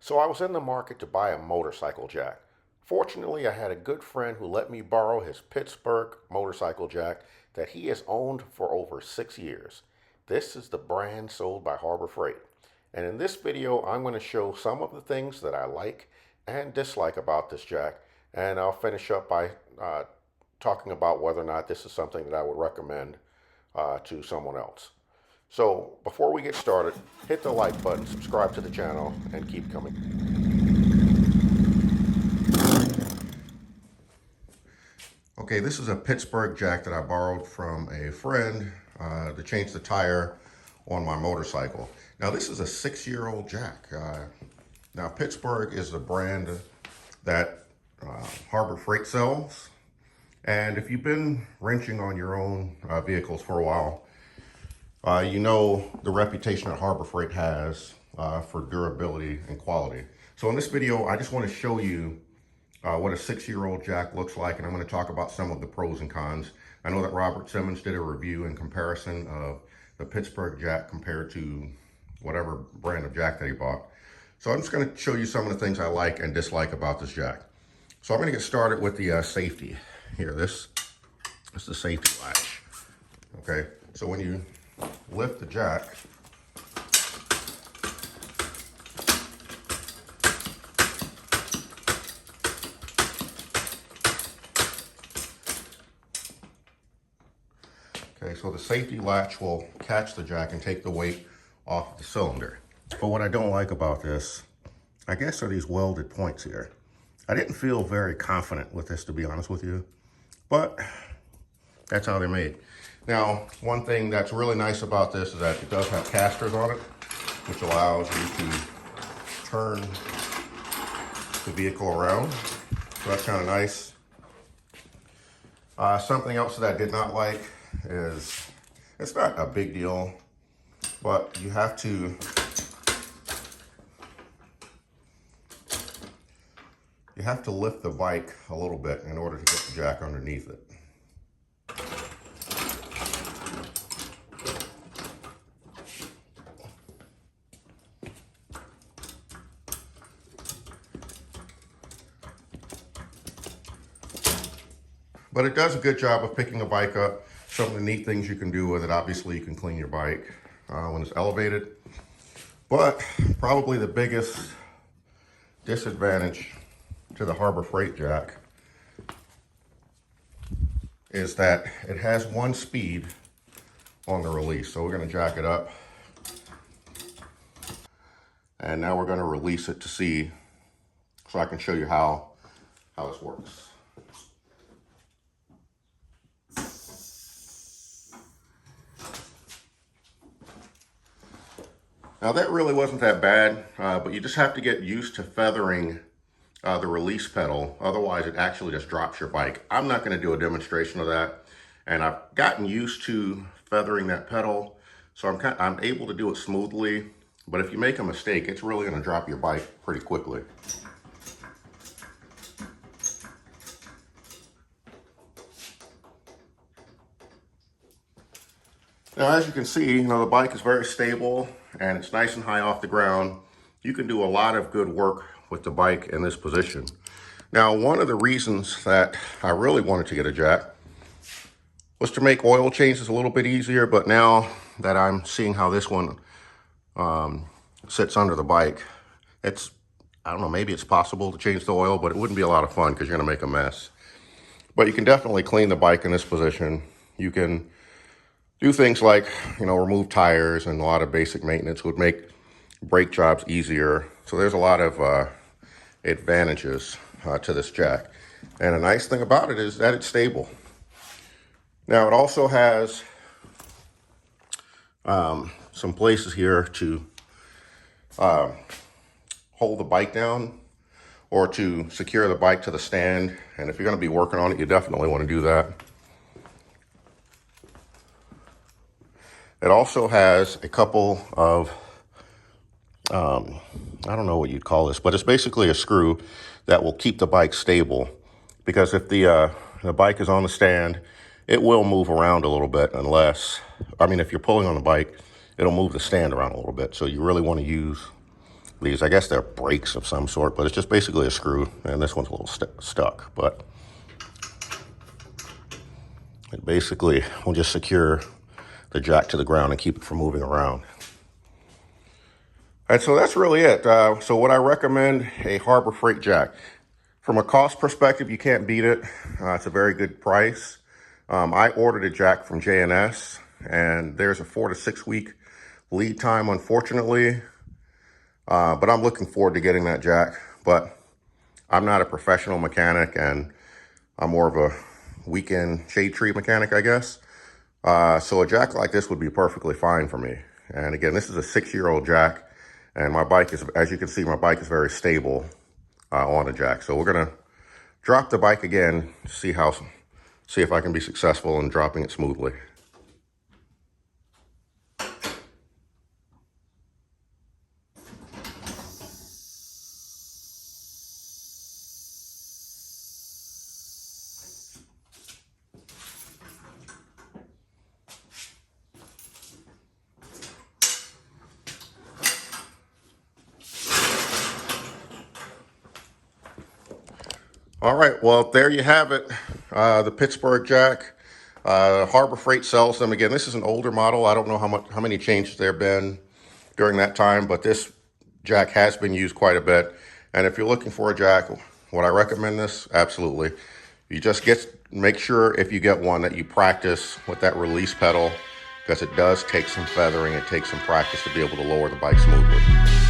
So I was in the market to buy a motorcycle jack. Fortunately, I had a good friend who let me borrow his Pittsburgh motorcycle jack that he has owned for over 6 years. This is the brand sold by Harbor Freight. And in this video, I'm going to show some of the things that I like and dislike about this jack. And I'll finish up by talking about whether or not this is something that I would recommend to someone else. So before we get started, hit the like button, subscribe to the channel, and keep coming. Okay, this is a Pittsburgh Jack that I borrowed from a friend to change the tire on my motorcycle. Now this is a 6-year-old Jack. Now Pittsburgh is a brand that Harbor Freight sells. And if you've been wrenching on your own vehicles for a while, you know the reputation that Harbor Freight has for durability and quality. So in this video, I just want to show you what a 6-year-old Jack looks like, and I'm going to talk about some of the pros and cons. I know that Robert Simmons did a review in comparison of the Pittsburgh Jack compared to whatever brand of Jack that he bought. So I'm just going to show you some of the things I like and dislike about this Jack. So I'm going to get started with the safety. Here, this is the safety latch. Okay, so when you lift the jack, okay, so the safety latch will catch the jack and take the weight off the cylinder. But what I don't like about this, I guess, are these welded points here. I didn't feel very confident with this, to be honest with you, but that's how they're made. Now, one thing that's really nice about this is that it does have casters on it, which allows you to turn the vehicle around. So that's kind of nice. Something else that I did not like is, it's not a big deal, but you have to lift the bike a little bit in order to get the jack underneath it. But it does a good job of picking a bike up. Some of the neat things you can do with it, obviously you can clean your bike when it's elevated. But probably the biggest disadvantage to the Harbor Freight Jack is that it has one speed on the release. So we're gonna jack it up. And now we're gonna release it to see, so I can show you how this works. Now that really wasn't that bad, but you just have to get used to feathering the release pedal. Otherwise, it actually just drops your bike. I'm not going to do a demonstration of that, and I've gotten used to feathering that pedal, so I'm able to do it smoothly. But if you make a mistake, it's really going to drop your bike pretty quickly. Now, as you can see, the bike is very stable and it's nice and high off the ground. You can do a lot of good work with the bike in this position. Now, one of the reasons that I really wanted to get a jack was to make oil changes a little bit easier, but now that I'm seeing how this one sits under the bike, I don't know, maybe it's possible to change the oil, but it wouldn't be a lot of fun because you're gonna make a mess. But you can definitely clean the bike in this position. You can do things like, remove tires, and a lot of basic maintenance would make brake jobs easier. So there's a lot of advantages to this jack. And a nice thing about it is that it's stable. Now it also has some places here to hold the bike down or to secure the bike to the stand. And if you're going to be working on it, you definitely want to do that. It also has a couple of, I don't know what you'd call this, but it's basically a screw that will keep the bike stable. Because if the bike is on the stand, it will move around a little bit if you're pulling on the bike, it'll move the stand around a little bit. So you really want to use these, I guess they're brakes of some sort, but it's just basically a screw, and this one's a little stuck, but it basically will just secure the jack to the ground and keep it from moving around. All right, so that's really it. So what I recommend, a Harbor Freight jack. From a cost perspective, you can't beat it. It's a very good price. I ordered a jack from J&S, and there's a 4 to 6 week lead time, unfortunately. But I'm looking forward to getting that jack. But I'm not a professional mechanic, and I'm more of a weekend shade tree mechanic, I guess. So a jack like this would be perfectly fine for me. And again, this is a 6-year-old jack. And my bike is, as you can see, my bike is very stable on a jack. So we're gonna drop the bike again to see if I can be successful in dropping it smoothly. All right, well, there you have it. The Pittsburgh Jack. Harbor Freight sells them. Again, this is an older model. I don't know how many changes there have been during that time, but this jack has been used quite a bit. And if you're looking for a jack, would I recommend this? Absolutely. You just make sure if you get one that you practice with that release pedal, because it does take some feathering. It takes some practice to be able to lower the bike smoothly.